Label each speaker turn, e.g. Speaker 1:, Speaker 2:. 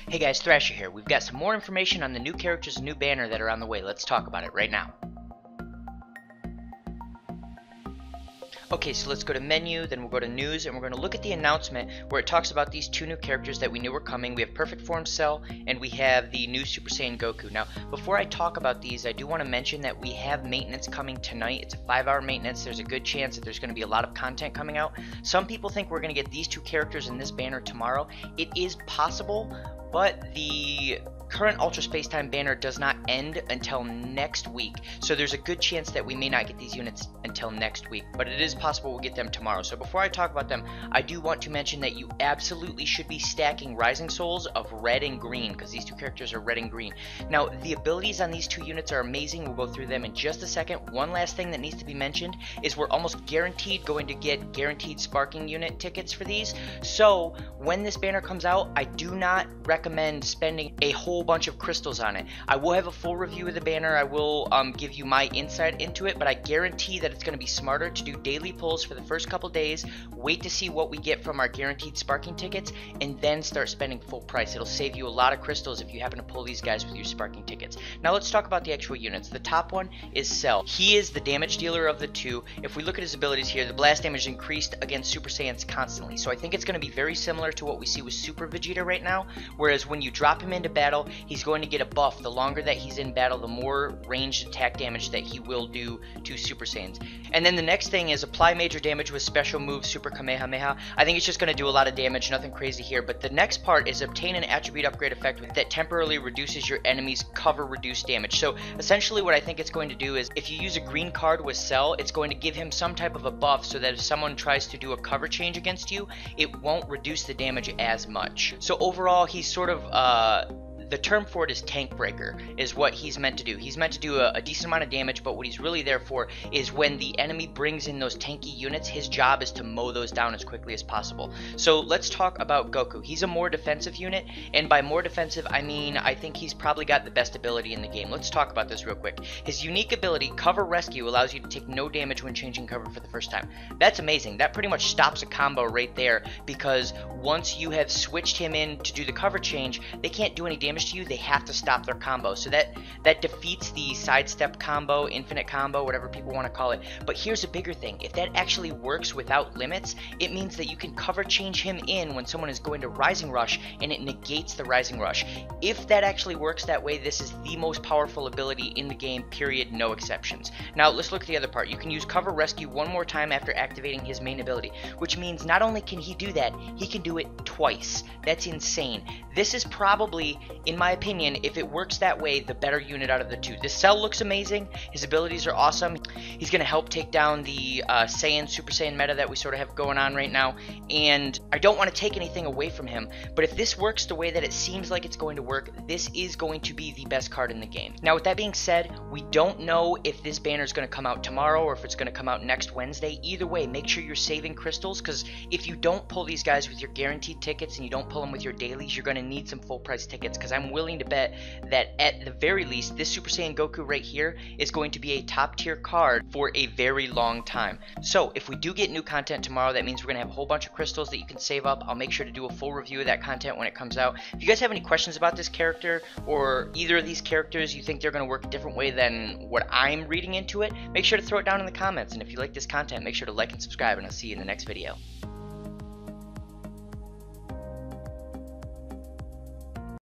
Speaker 1: Hey guys, Thrasher here. We've got some more information on the new characters and new banner that are on the way. Let's talk about it right now. Okay, so let's go to menu, then we'll go to news, and we're going to look at the announcement where it talks about these two new characters that we knew were coming. We have Perfect Form Cell, and we have the new Super Saiyan Goku. Now, before I talk about these, I do want to mention that we have maintenance coming tonight. It's a 5-hour maintenance. There's a good chance that there's going to be a lot of content coming out. Some people think we're going to get these two characters in this banner tomorrow. It is possible, but the current Ultra Space Time banner does not end until next week, so there's a good chance that we may not get these units until next week, but it is possible we'll get them tomorrow. So before I talk about them, I do want to mention that you absolutely should be stacking Rising Souls of red and green, because these two characters are red and green. Now, the abilities on these two units are amazing. We'll go through them in just a second. One last thing that needs to be mentioned is we're almost guaranteed going to get guaranteed sparking unit tickets for these, so when this banner comes out, I do not recommend spending a whole bunch of crystals on it. I will have a full review of the banner. I will give you my insight into it, but I guarantee that it's going to be smarter to do daily pulls for the first couple days, wait to see what we get from our guaranteed sparking tickets, and then start spending full price. It'll save you a lot of crystals if you happen to pull these guys with your sparking tickets. Now let's talk about the actual units. The top one is Cell. He is the damage dealer of the two. If we look at his abilities here, the blast damage increased against Super Saiyans constantly, so I think it's going to be very similar to what we see with Super Vegeta right now, whereas when you drop him into battle, he's going to get a buff. The longer that he's in battle, the more ranged attack damage that he will do to Super Saiyans. And then the next thing is apply major damage with special move Super Kamehameha. I think it's just going to do a lot of damage, nothing crazy here, but the next part is obtain an attribute upgrade effect that temporarily reduces your enemy's cover reduced damage. So essentially what I think it's going to do is if you use a green card with Cell, it's going to give him some type of a buff so that if someone tries to do a cover change against you, it won't reduce the damage as much. So overall, he's sort of the term for it is tank breaker, is what he's meant to do. He's meant to do a decent amount of damage, but what he's really there for is when the enemy brings in those tanky units, his job is to mow those down as quickly as possible. So let's talk about Goku. He's a more defensive unit, and by more defensive, I mean I think he's probably got the best ability in the game. Let's talk about this real quick. His unique ability, Cover Rescue, allows you to take no damage when changing cover for the first time. That's amazing. That pretty much stops a combo right there, because once you have switched him in to do the cover change, they can't do any damage to you. They have to stop their combo, so that defeats the sidestep combo, infinite combo, whatever people want to call it. But here's a bigger thing: if that actually works without limits, it means that you can cover change him in when someone is going to Rising Rush, and it negates the Rising Rush. If that actually works that way, this is the most powerful ability in the game, period, no exceptions. Now let's look at the other part. You can use Cover Rescue one more time after activating his main ability, which means not only can he do that, he can do it twice. That's insane. This is probably, in my opinion, if it works that way, the better unit out of the two. This Cell looks amazing. His abilities are awesome. He's going to help take down the Saiyan, Super Saiyan meta that we sort of have going on right now, and I don't want to take anything away from him, but if this works the way that it seems like it's going to work, this is going to be the best card in the game. Now with that being said, we don't know if this banner is going to come out tomorrow or if it's going to come out next Wednesday. Either way, make sure you're saving crystals, because if you don't pull these guys with your guaranteed tickets and you don't pull them with your dailies, you're going to need some full price tickets, because I'm willing to bet that at the very least this Super Saiyan Goku right here is going to be a top tier card for a very long time. So if we do get new content tomorrow, that means we're going to have a whole bunch of crystals that you can save up. I'll make sure to do a full review of that content when it comes out. If you guys have any questions about this character or either of these characters, you think they're going to work a different way than what I'm reading into it, make sure to throw it down in the comments. And if you like this content, make sure to like and subscribe, and I'll see you in the next video.